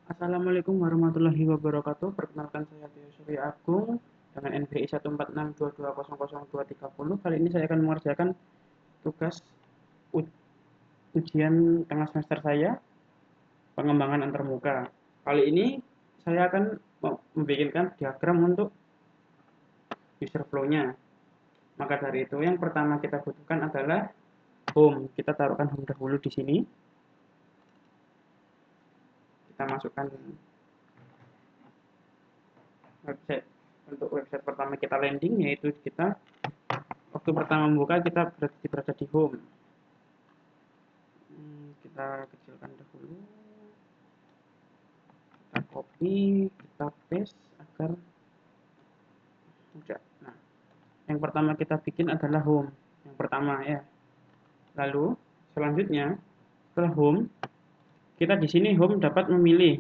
Assalamualaikum warahmatullahi wabarakatuh. Perkenalkan saya Tio Surya Agung dengan NBI 14622002330. Kali ini saya akan mengerjakan tugas ujian tengah semester saya, pengembangan antarmuka. Kali ini saya akan membuatkan diagram untuk user flow-nya. Maka dari itu yang pertama kita butuhkan adalah home. Kita taruhkan home dahulu di sini. Kita masukkan website. Untuk website pertama kita landing, yaitu kita waktu pertama membuka kita berada di home. Kita kecilkan dahulu, kita copy, kita paste agar mudah. Nah, yang pertama kita bikin adalah home, yang pertama ya. Lalu selanjutnya setelah home, kita di sini home dapat memilih,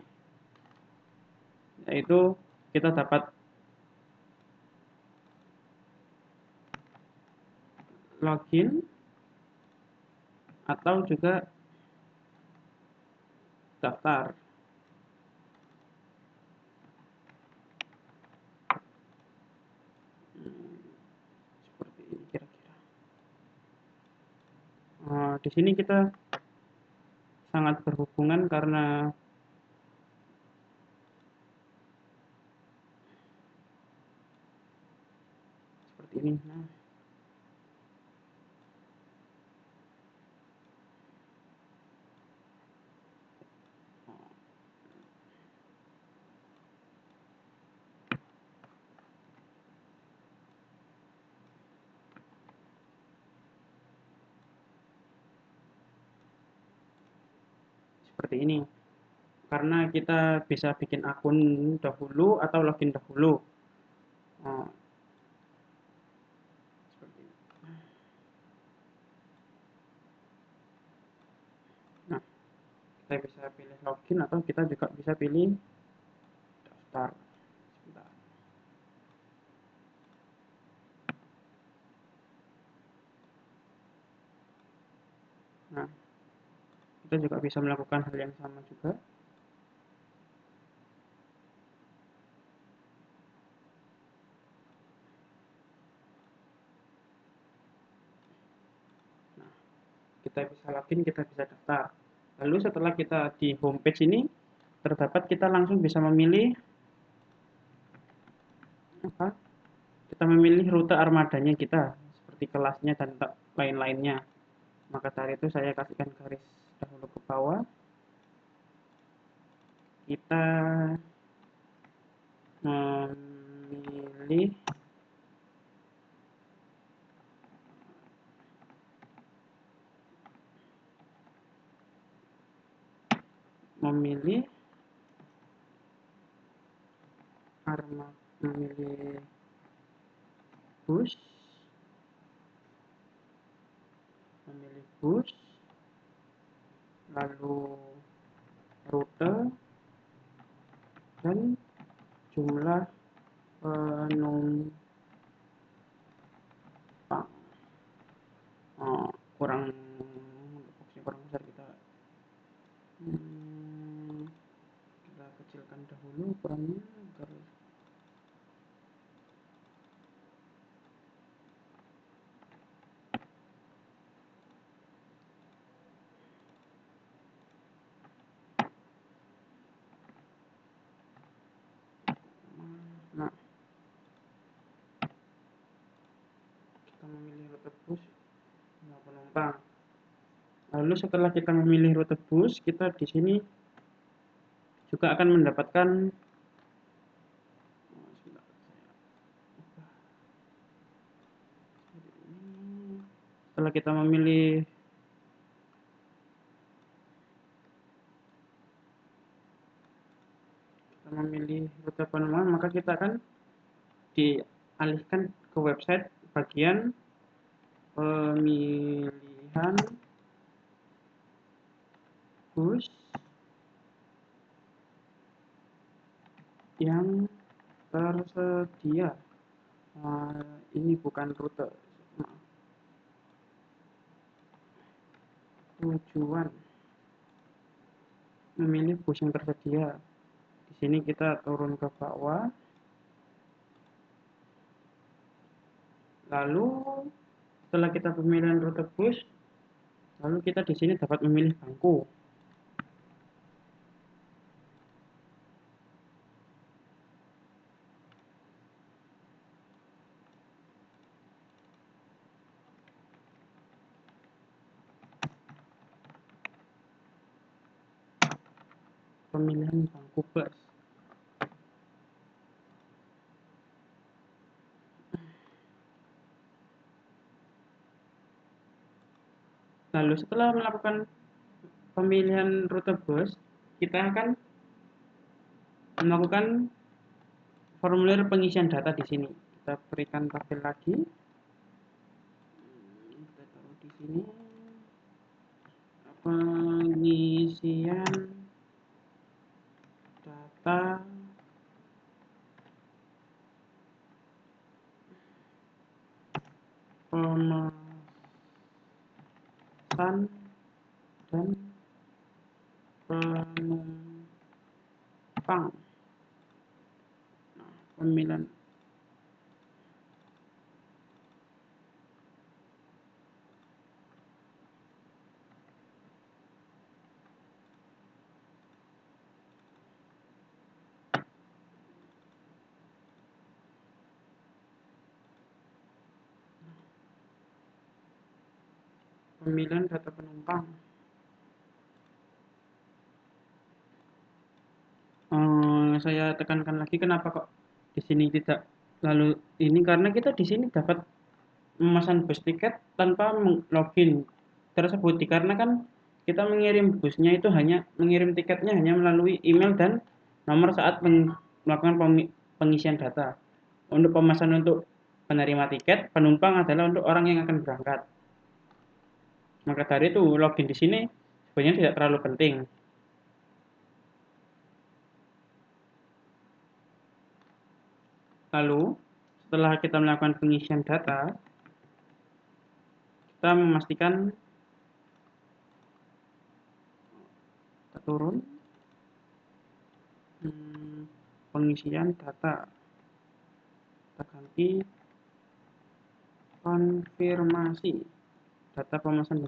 yaitu kita dapat login atau juga daftar. Seperti ini kira-kira. Di sini kita sangat berhubungan karena seperti ini. Nah, seperti ini. Karena kita bisa bikin akun dahulu atau login dahulu. Nah, seperti ini. Nah, kita bisa pilih login atau kita juga bisa pilih daftar. Sebentar. Nah, kita juga bisa melakukan hal yang sama juga. Nah, kita bisa login, kita bisa daftar. Lalu setelah kita di homepage ini terdapat, kita langsung bisa memilih apa? Kita memilih rute armadanya kita, seperti kelasnya dan lain-lainnya. Maka dari itu saya kasihkan garis dahulu ke bawah. Kita memilih memilih memilih bus, lalu rute dan jumlah penumpang. Kurang kurang besar, kita kecilkan dahulu ukurannya agar nah, kita memilih rute bus jumlah penumpang. Lalu setelah kita memilih rute bus, kita di sini juga akan mendapatkan setelah kita memilih rute penumpang, maka kita akan dialihkan ke website bagian pemilihan bus yang tersedia. Ini bukan rute, maaf. Tujuan, memilih bus yang tersedia. sini kita turun ke bawah. Lalu setelah kita pemilihan rute bus, lalu kita di sini dapat memilih bangku. Pemilihan bangku bus. Lalu setelah melakukan pemilihan rute bus, kita akan melakukan formulir pengisian data di sini. Kita berikan tabel lagi. Kita taruh di sini pengisian data pemesan dan penumpang. Nah, pemilihan data penumpang. Saya tekankan lagi kenapa kok di sini tidak lalu ini karena kita di sini dapat memesan bus tiket tanpa login tersebut dikarenakan kita mengirim busnya itu hanya mengirim tiketnya hanya melalui email dan nomor saat melakukan pengisian data. Untuk pemesan untuk penerima tiket, penumpang adalah untuk orang yang akan berangkat. Maka dari itu login di sini sebenarnya tidak terlalu penting. Lalu setelah kita melakukan pengisian data, kita memastikan kita turun pengisian data, kita ganti konfirmasi data pemesan.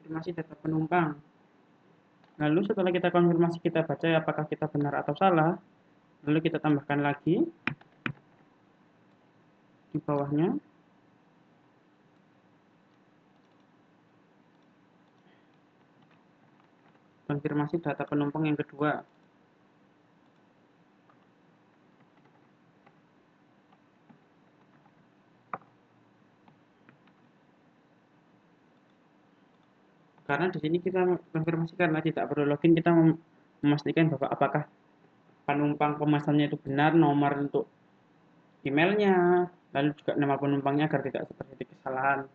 Konfirmasi data penumpang. Lalu setelah kita konfirmasi, kita baca apakah kita benar atau salah. Lalu kita tambahkan lagi di bawahnya. Konfirmasi data penumpang yang kedua. Karena di sini kita konfirmasi karena tidak perlu login, kita memastikan bahwa apakah penumpang pemesannya itu benar, nomor untuk emailnya, lalu juga nama penumpangnya agar tidak terjadi kesalahan.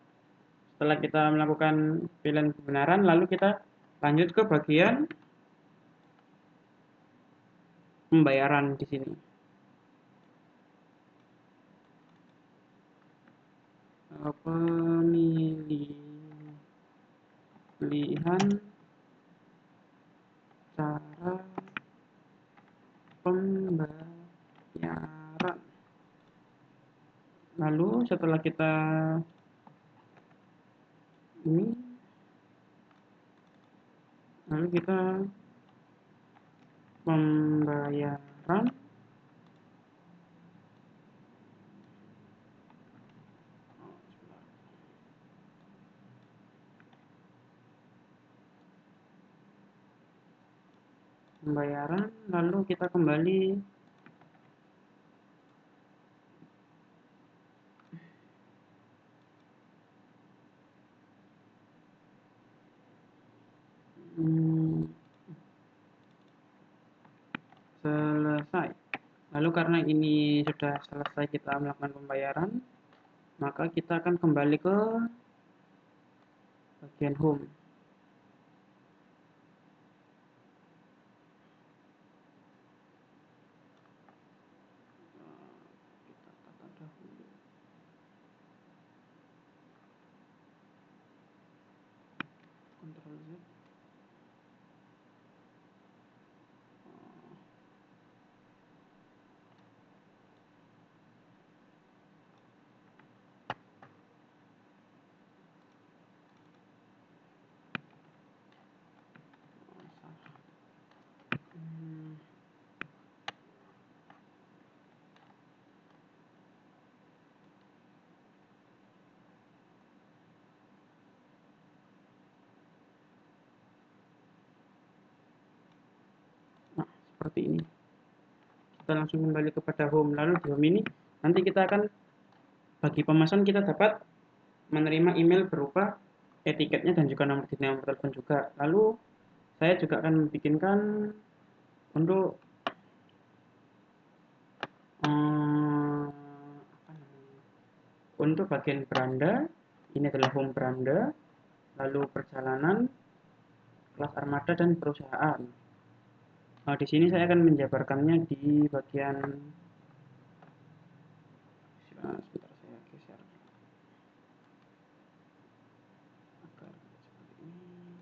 Setelah kita melakukan pilihan kebenaran, lalu kita lanjut ke bagian pembayaran di sini. Pemilihan cara pembayaran. Lalu setelah kita ini, lalu kita pembayaran lalu kita kembali selesai. Lalu karena ini sudah selesai kita melakukan pembayaran, maka kita akan kembali ke bagian home. Kita tata dahulu. Ctrl Z. Nah, seperti ini. Kita langsung kembali kepada home. Lalu di home ini nanti kita akan, bagi pemesan kita dapat menerima email berupa etiketnya dan juga nomor telepon juga. Lalu saya juga akan membikinkan untuk untuk bagian beranda. Ini adalah home beranda, lalu perjalanan, kelas armada, dan perusahaan. Nah, di sini saya akan menjabarkannya di bagian, sebentar saya geser agar seperti ini.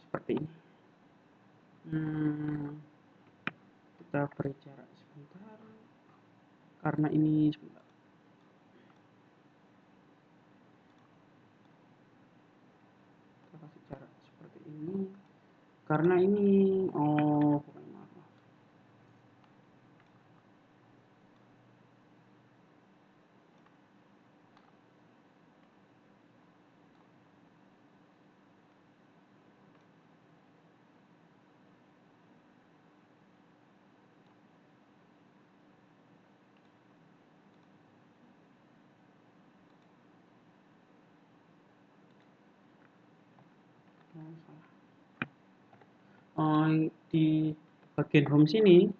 Seperti ini. Kita beri jarak sebentar karena ini sebentar. Kita kasih jarak seperti ini karena ini bukan, maaf. Di bagian home sini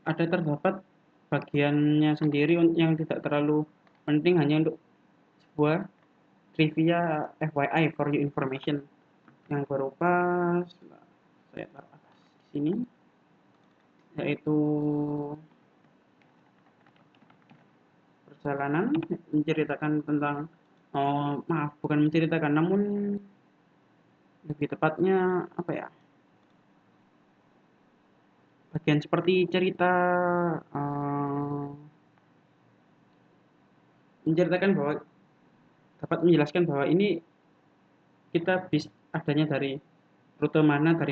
ada terdapat bagiannya sendiri yang tidak terlalu penting, hanya untuk sebuah trivia FYI for your information yang berupa, saya taruh atas di sini, yaitu perjalanan, menceritakan tentang, maaf, bukan menceritakan, namun lebih tepatnya apa ya, bagian seperti cerita, menceritakan bahwa, dapat menjelaskan bahwa ini kita adanya dari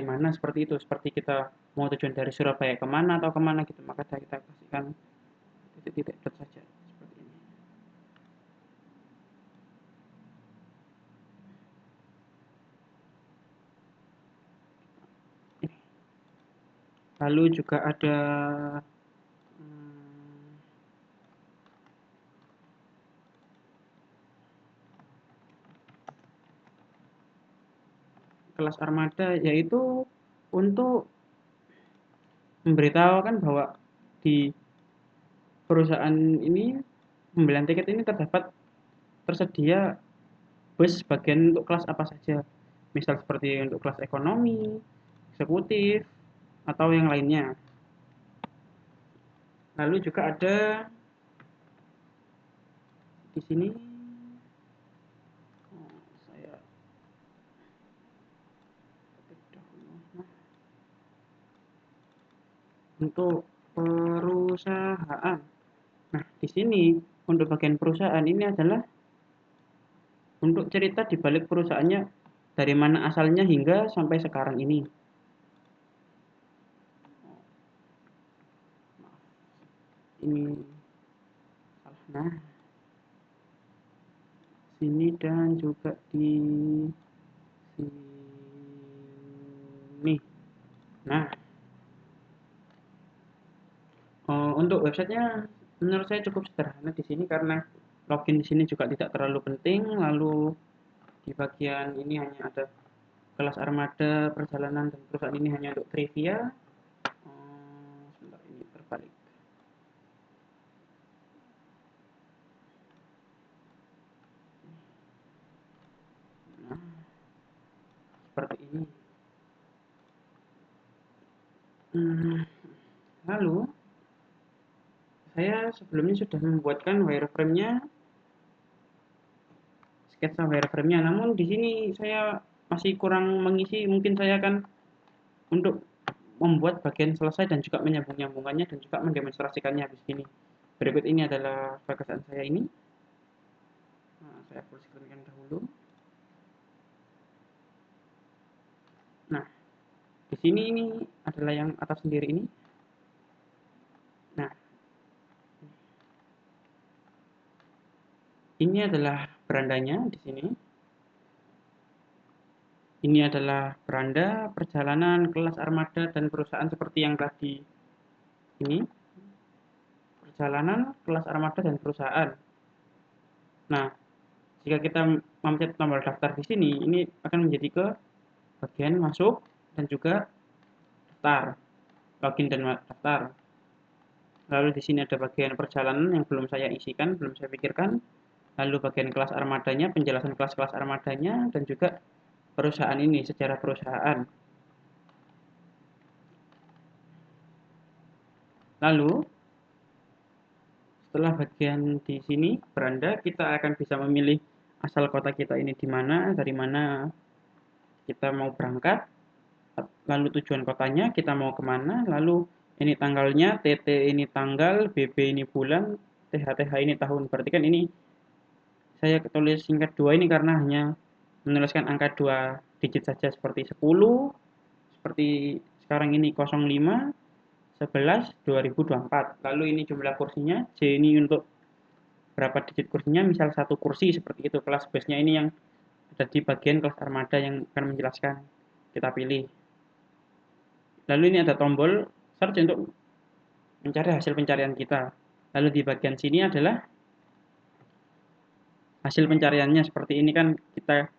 mana, seperti itu, seperti kita mau tujuan dari Surabaya kemana atau kemana gitu, maka kita kasihkan titik-titik dot saja seperti ini. Lalu juga ada kelas armada, yaitu untuk memberitahukan bahwa di perusahaan ini, pembelian tiket ini tersedia bus bagian untuk kelas apa saja, misal seperti untuk kelas ekonomi, eksekutif, atau yang lainnya. Lalu juga ada di sini, saya ketik dahulu. Nah, untuk perusahaan. Nah, di sini untuk bagian perusahaan ini adalah untuk cerita di balik perusahaannya, dari mana asalnya hingga sampai sekarang ini. Ini salah. Nah, sini dan juga di sini. Nah, Untuk websitenya menurut saya cukup sederhana di sini karena login di sini juga tidak terlalu penting. Lalu di bagian ini hanya ada kelas armada, perjalanan dan perusahaan ini hanya untuk trivia. Sebentar ini terbalik. Nah, seperti ini. Hmm, Lalu saya sebelumnya sudah membuatkan wireframe-nya, sketsa wireframe-nya. Namun di sini saya masih kurang mengisi. Mungkin saya akan untuk membuat bagian selesai dan juga menyambung-nyambungkannya dan juga mendemonstrasikannya habis ini. Berikut ini adalah gagasan saya ini. Nah, saya full screen dahulu. Nah, di sini ini adalah yang atas sendiri ini. Nah, ini adalah berandanya di sini. Ini adalah beranda, perjalanan, kelas armada, dan perusahaan seperti yang tadi ini. Perjalanan, kelas armada, dan perusahaan. Nah, jika kita memencet tombol daftar di sini, ini akan menjadi ke bagian masuk dan juga daftar, login dan daftar. Lalu di sini ada bagian perjalanan yang belum saya isikan, belum saya pikirkan. Lalu bagian kelas armadanya, penjelasan kelas-kelas armadanya, dan juga perusahaan ini, sejarah perusahaan. Lalu setelah bagian di sini beranda, kita akan bisa memilih asal kota kita ini di mana, dari mana kita mau berangkat, lalu tujuan kotanya, kita mau kemana, lalu ini tanggalnya, TT ini tanggal, BB ini bulan, TH ini tahun. Berarti kan ini saya tulis singkat 2 ini karena hanya menuliskan angka 2 digit saja seperti 10, seperti sekarang ini 05, 11, 2024. Lalu ini jumlah kursinya, J ini untuk berapa digit kursinya, misal satu kursi seperti itu. Kelas base-nya ini yang ada di bagian kelas armada yang akan menjelaskan. Kita pilih. Lalu ini ada tombol search untuk mencari hasil pencarian kita. Lalu di bagian sini adalah hasil pencariannya seperti ini kan kita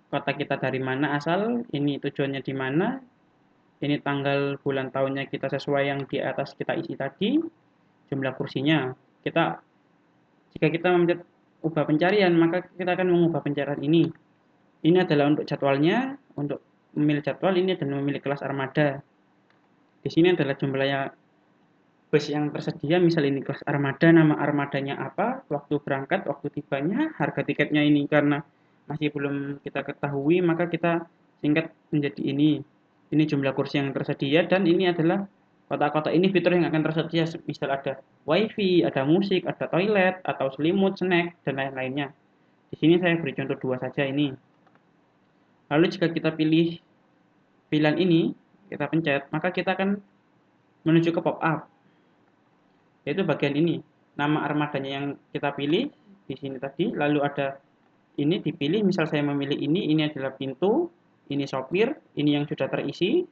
kota kita dari mana asal, ini tujuannya di mana, ini tanggal bulan tahunnya kita sesuai yang di atas kita isi tadi, jumlah kursinya. Kita jika kita memencet ubah pencarian, maka kita akan mengubah pencarian ini. Ini adalah untuk jadwalnya, untuk memilih jadwal ini dan memilih kelas armada. Di sini adalah jumlahnya bus yang tersedia, misal ini kelas armada, nama armadanya apa, waktu berangkat, waktu tibanya, harga tiketnya ini karena masih belum kita ketahui, maka kita singkat menjadi ini. Ini jumlah kursi yang tersedia dan ini adalah kota-kota ini fitur yang akan tersedia, misal ada wifi, ada musik, ada toilet, atau selimut, snack, dan lain-lainnya. Di sini saya beri contoh dua saja ini. Lalu jika kita pilih pilihan ini, kita pencet, maka kita akan menuju ke pop-up, yaitu bagian ini. Nama armadanya yang kita pilih di sini tadi, lalu ada ini dipilih, misal saya memilih ini adalah pintu, ini sopir, ini yang sudah terisi,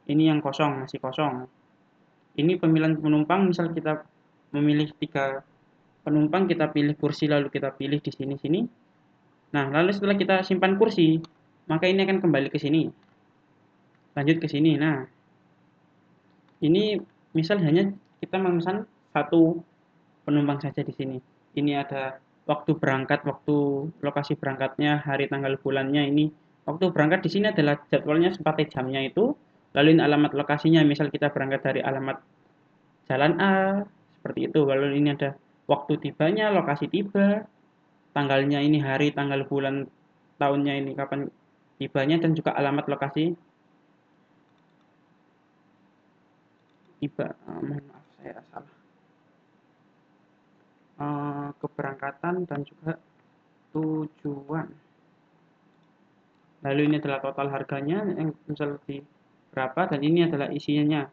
ini yang kosong, masih kosong. Ini pemilihan penumpang, misal kita memilih 3 penumpang, kita pilih kursi lalu kita pilih di sini-sini. Nah, lalu setelah kita simpan kursi, maka ini akan kembali ke sini. Lanjut ke sini. Nah, ini misal hanya kita memesan satu penumpang saja di sini. Ini ada waktu berangkat, waktu lokasi berangkatnya, hari tanggal bulannya ini. Waktu berangkat di sini adalah jadwalnya sampai jamnya itu. Lalu ini alamat lokasinya, misal kita berangkat dari alamat jalan A, seperti itu. Lalu ini ada waktu tibanya, lokasi tiba, tanggalnya ini hari, tanggal bulan, tahunnya ini kapan tibanya dan juga alamat lokasi tiba. Mohon maaf saya salah. Keberangkatan dan juga tujuan. Lalu ini adalah total harganya yang misal di berapa dan ini adalah isinya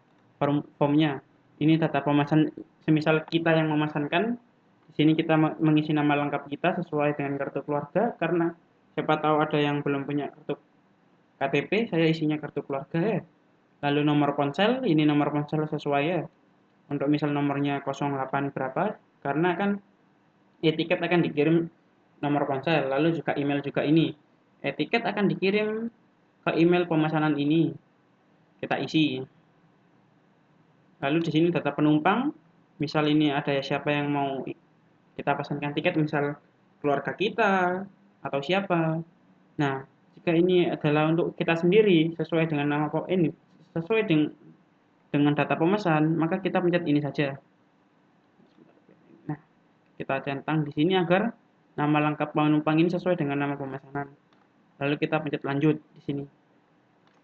formnya. Ini data pemesan, semisal kita yang memesankan, di sini kita mengisi nama lengkap kita sesuai dengan kartu keluarga karena siapa tahu ada yang belum punya kartu KTP, saya isinya kartu keluarga ya. Lalu nomor ponsel, ini nomor ponsel sesuai ya. Untuk misal nomornya 08 berapa, karena kan e-tiket akan dikirim nomor ponsel, lalu juga email juga ini. E-tiket akan dikirim ke email pemesanan ini, kita isi. Lalu di sini data penumpang, misal ini ada siapa yang mau kita pesankan tiket, misal keluarga kita atau siapa. Nah, jika ini adalah untuk kita sendiri sesuai dengan nama ini, sesuai dengan data pemesan, maka kita pencet ini saja. Nah, kita centang di sini agar nama lengkap penumpang ini sesuai dengan nama pemesanan. Lalu kita pencet lanjut di sini.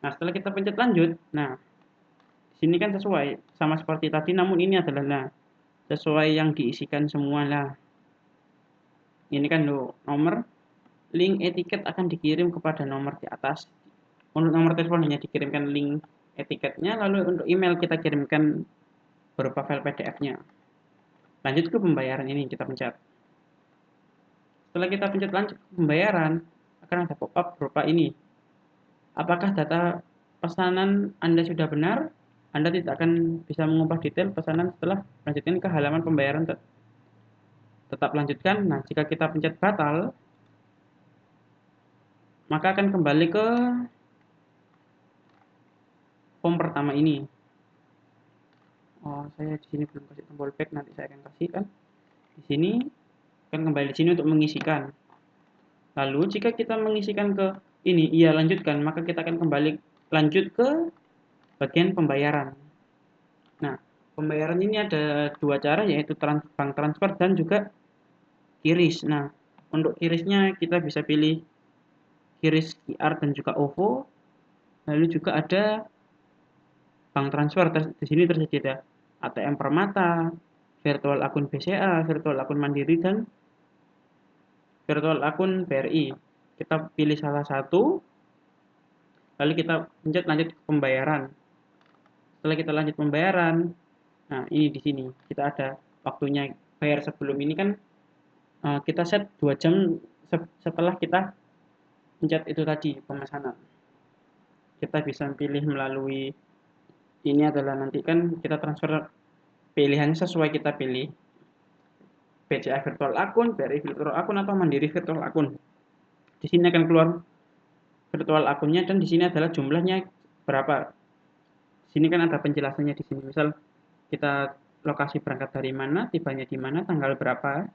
Nah, setelah kita pencet lanjut, nah di sini kan sesuai sama seperti tadi, namun ini adalah nah sesuai yang diisikan semua lah. Ini kan lo nomor link etiket akan dikirim kepada nomor di atas. Untuk nomor telepon hanya dikirimkan link etiketnya, lalu untuk email kita kirimkan berupa file PDF-nya. Lanjut ke pembayaran ini kita pencet. Setelah kita pencet lanjut ke pembayaran, akan ada pop-up berupa ini. Apakah data pesanan Anda sudah benar? Anda tidak akan bisa mengubah detail pesanan setelah melanjutkan ke halaman pembayaran. Tetap lanjutkan. Nah, jika kita pencet batal, maka akan kembali ke form pertama ini. Oh, saya di sini belum kasih tombol back, nanti saya akan kasihkan. Di sini akan kembali di sini untuk mengisikan. Lalu jika kita mengisikan ke ini, iya lanjutkan, maka kita akan kembali lanjut ke bagian pembayaran. Nah, pembayaran ini ada dua cara, yaitu bank transfer dan juga QRIS. Nah, untuk QRIS-nya kita bisa pilih QRIS QR dan juga OVO. Lalu juga ada bank transfer, di sini tersedia ATM Permata, virtual akun BCA, virtual akun Mandiri, dan virtual akun BRI. Kita pilih salah satu, lalu kita pencet lanjut ke pembayaran. Setelah kita lanjut pembayaran, nah ini di sini kita ada waktunya bayar. Sebelum ini kan kita set 2 jam setelah kita pencet itu tadi pemesanan. Kita bisa pilih melalui ini adalah nanti kan kita transfer pilihannya sesuai kita pilih. BCA virtual akun, BRI virtual akun, atau Mandiri virtual akun. Di sini akan keluar virtual akunnya dan di sini adalah jumlahnya berapa. Di sini kan ada penjelasannya di sini. Misal kita lokasi berangkat dari mana, tibanya di mana, tanggal berapa.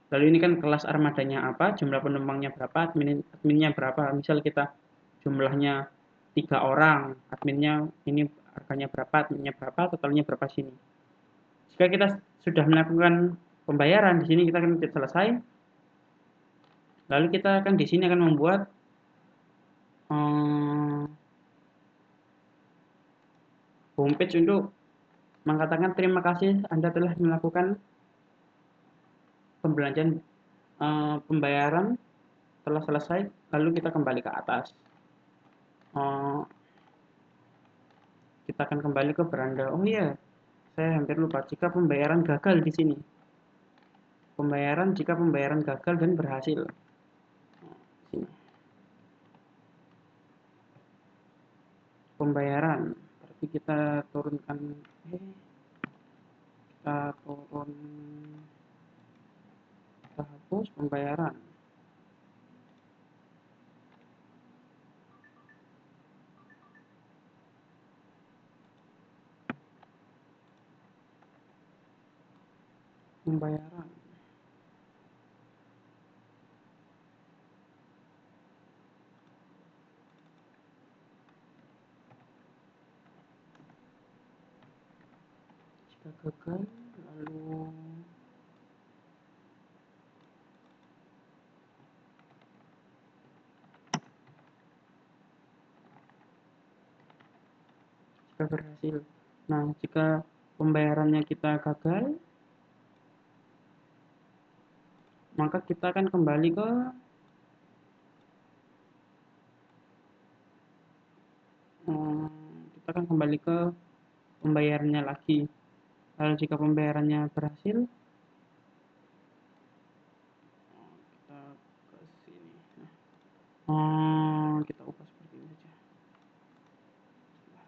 Lalu ini kan kelas armadanya apa, jumlah penumpangnya berapa, adminnya berapa. Misal kita jumlahnya 3 orang, adminnya ini harganya berapa, adminnya berapa, totalnya berapa sini. Jika kita sudah melakukan pembayaran, di sini kita akan klik selesai. Lalu kita akan di sini akan membuat homepage untuk mengatakan terima kasih Anda telah melakukan pembelanjaan pembayaran telah selesai. Lalu kita kembali ke atas. Kita akan kembali ke beranda. Oh iya, saya hampir lupa. Jika pembayaran gagal di sini, jika pembayaran gagal dan berhasil. Sini. Pembayaran, berarti kita turunkan. Kita turun. Kita hapus pembayaran. Pembayaran. Jika gagal, lalu jika berhasil. Nah, jika pembayarannya kita gagal, maka kita akan kembali ke pembayarannya lagi. Lalu jika pembayarannya berhasil, kita ke sini. Kita ubah seperti ini saja. Nah,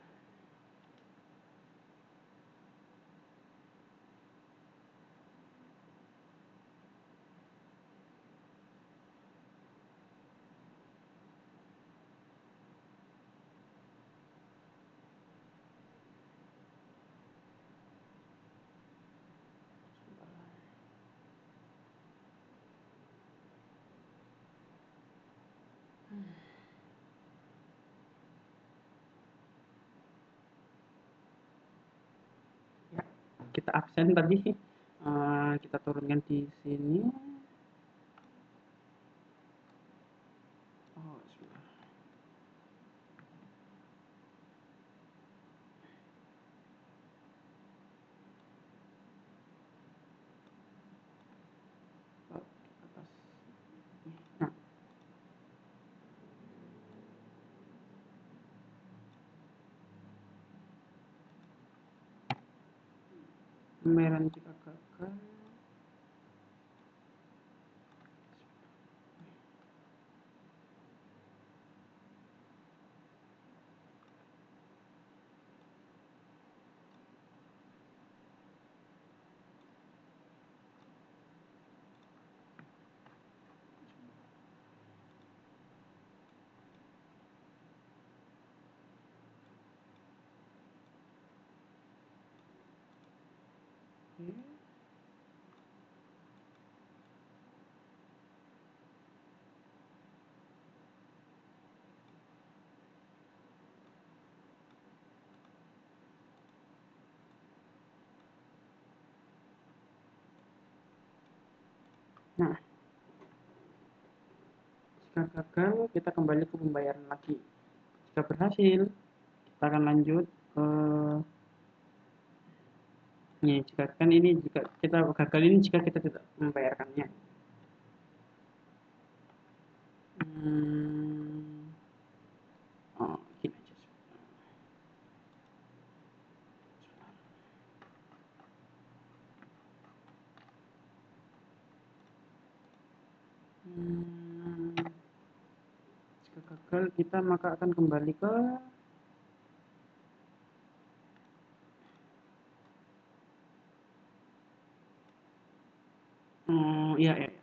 kita absen tadi, kita turunkan di sini. Oh, sebentar. Oh, di atas. Nah, pembayaran jika gagal. Oke. Nah, jika gagal, kita kembali ke pembayaran lagi. Jika berhasil, kita akan lanjut ke ini. Jika kan ini jika kita gagal ini jika kita tidak membayarkannya. Hmm, oh, gini aja. Hmm, jika gagal, kita maka akan kembali ke iya, iya, iya.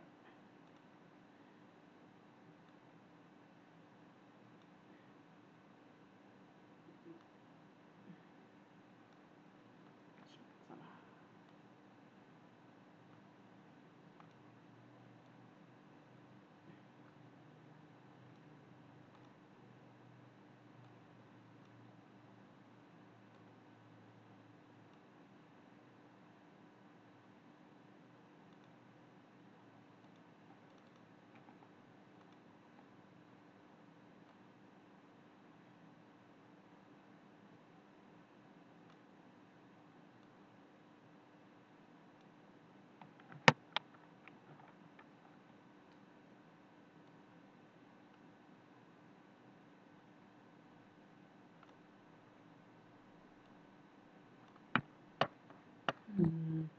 Hmm,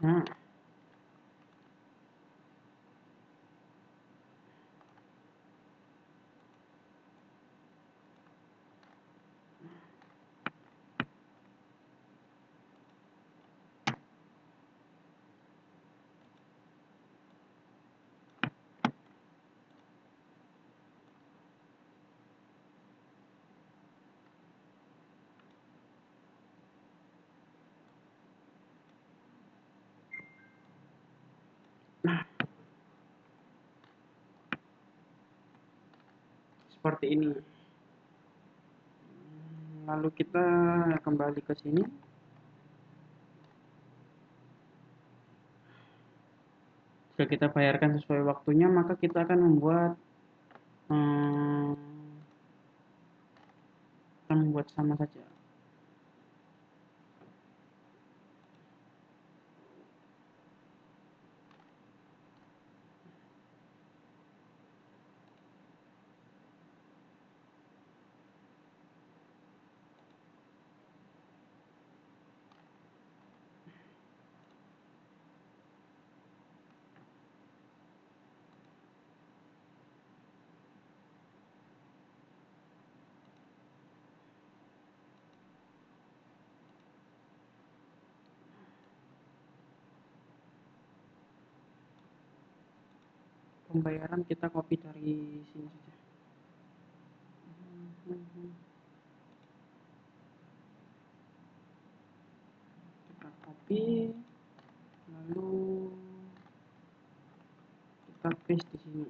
nah, nah, seperti ini. Lalu kita kembali ke sini. Jika kita bayarkan sesuai waktunya, maka kita akan membuat hmm, sama saja. Pembayaran kita copy dari sini saja. Kita copy, lalu kita paste di sini.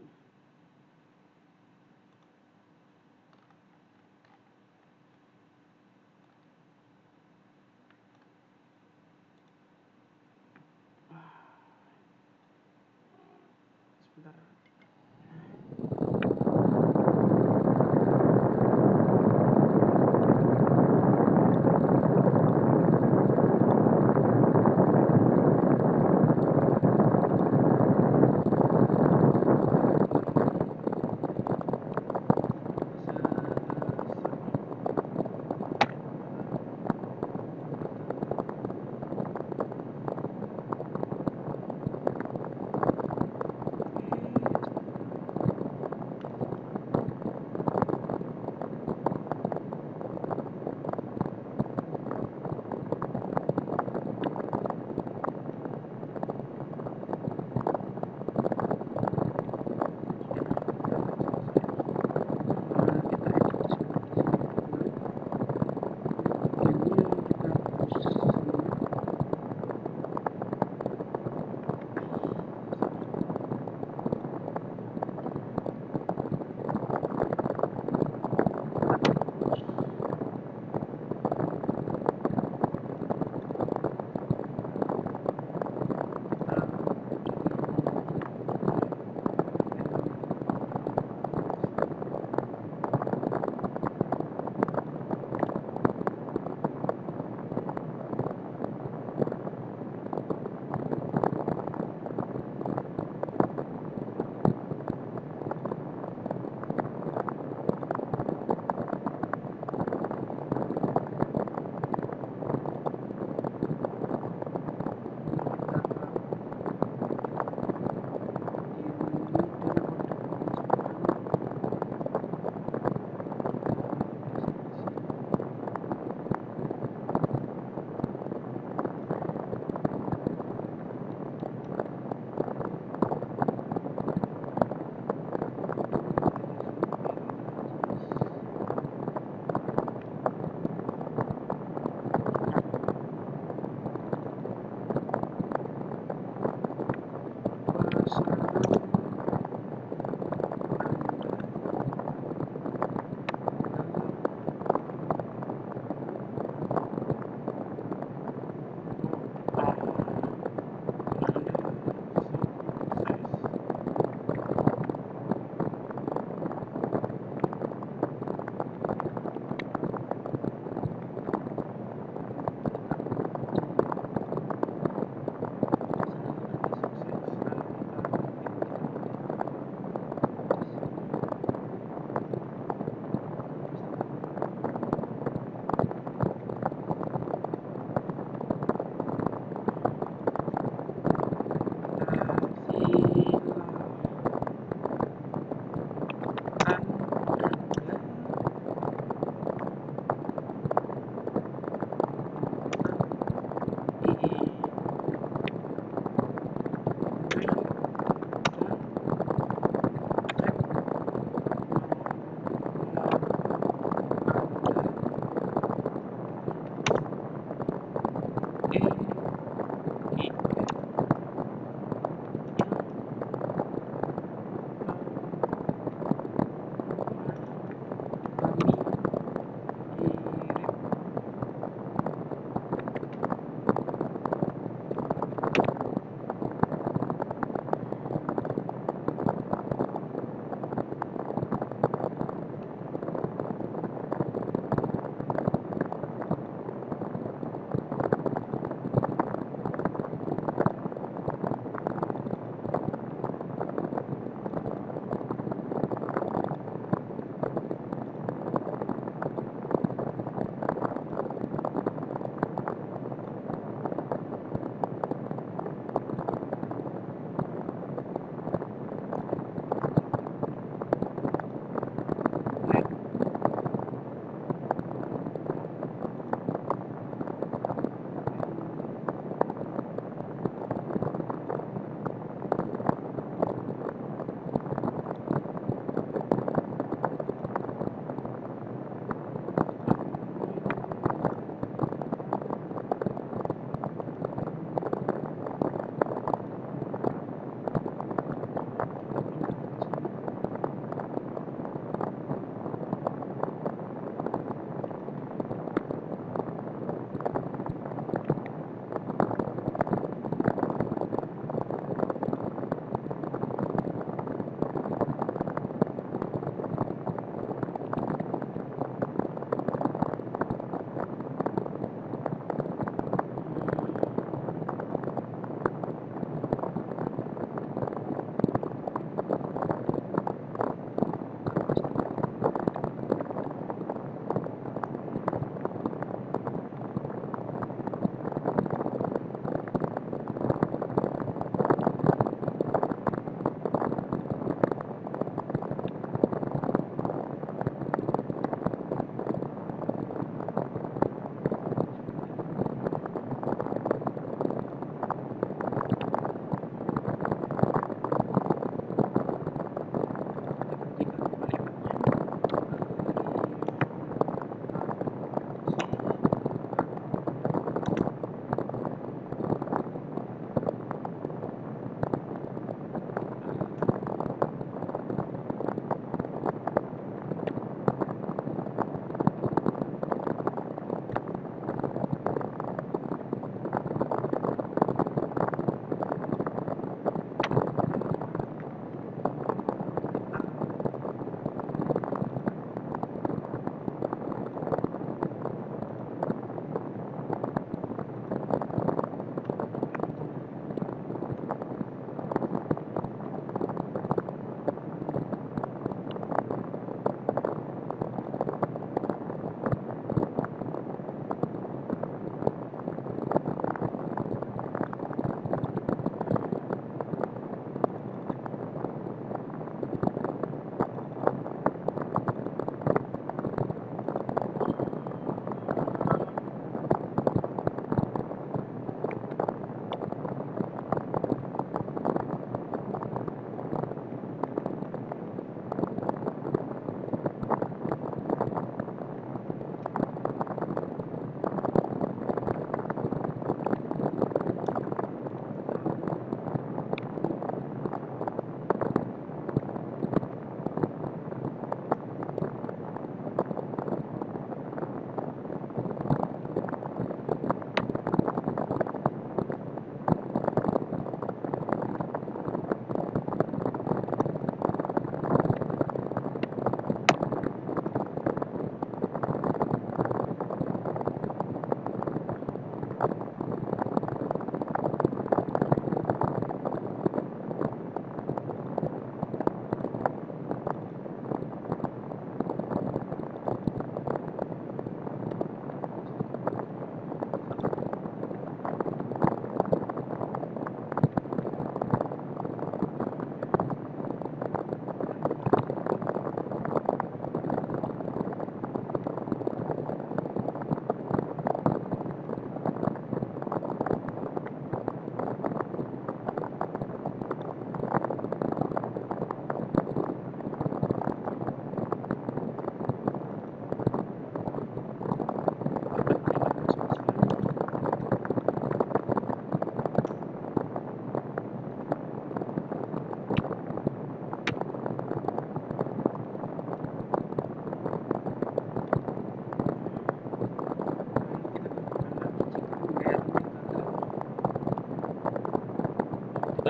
ini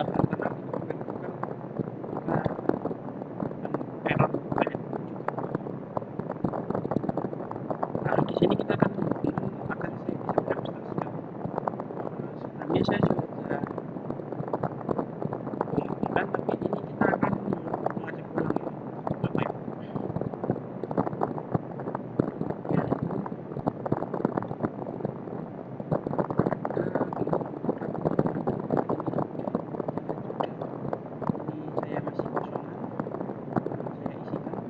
karena mobil itu kan error banyak. Nah, di sini kita akan akan saya bisa mendemonstrasikan. Sebelumnya saya sudah menghubungkan, tapi ini kita akan mengecek ulang ya, Bapak Ibu. Ini saya masih kosongan, saya isikan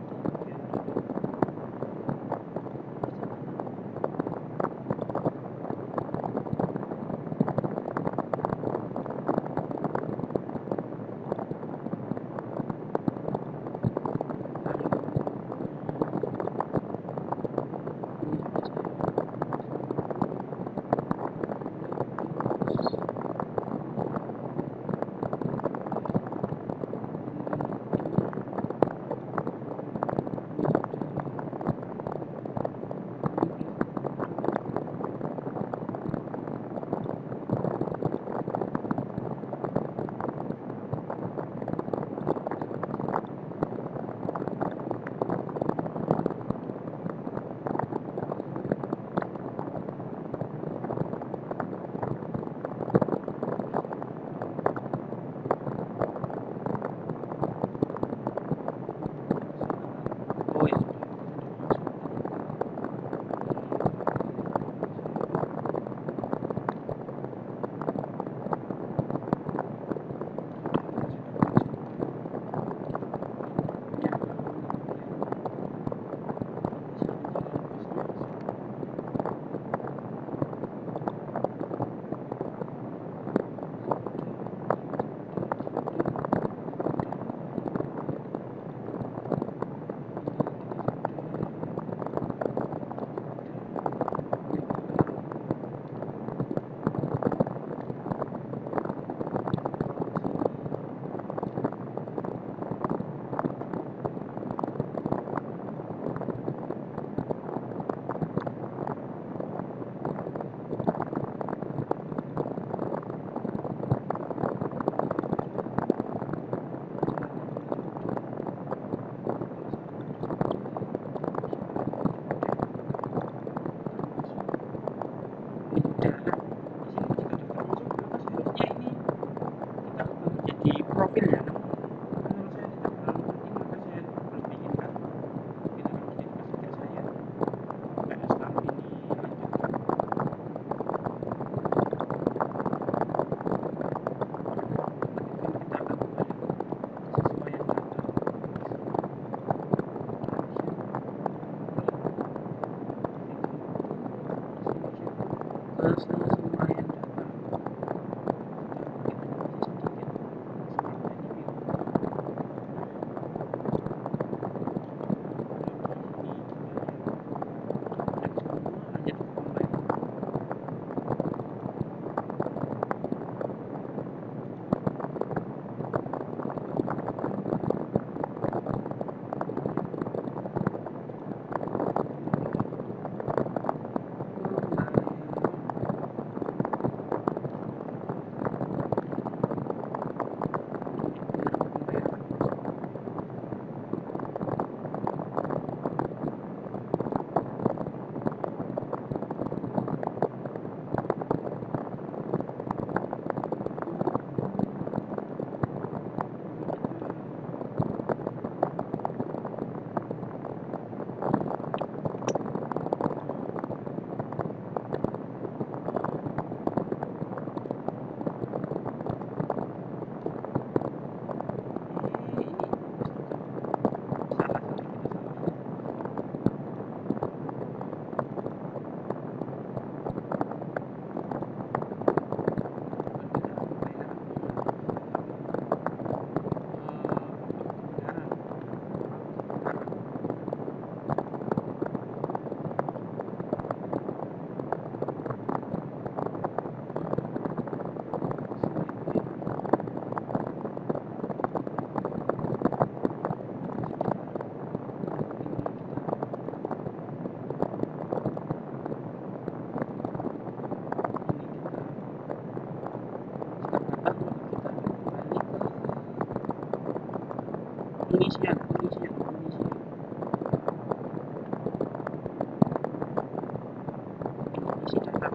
oh ya di profil ya, menurut saya tidak terlalu penting, maka saya belum bikinkan. Kita akan bikin saya PS tahun ini lanjutkan. Kita akan kembali sesuaian data kesesuaian data. isi data pemesanan. Baru yang diisi cara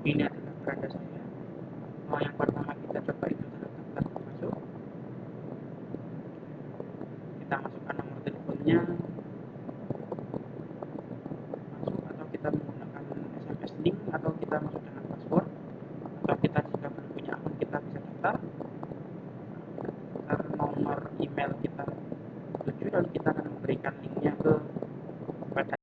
ini adalah beranda saya. Yang pertama kita coba itu adalah daftar masuk. Kita masukkan nomor teleponnya, masuk, atau kita menggunakan SMS link, atau kita masuk dengan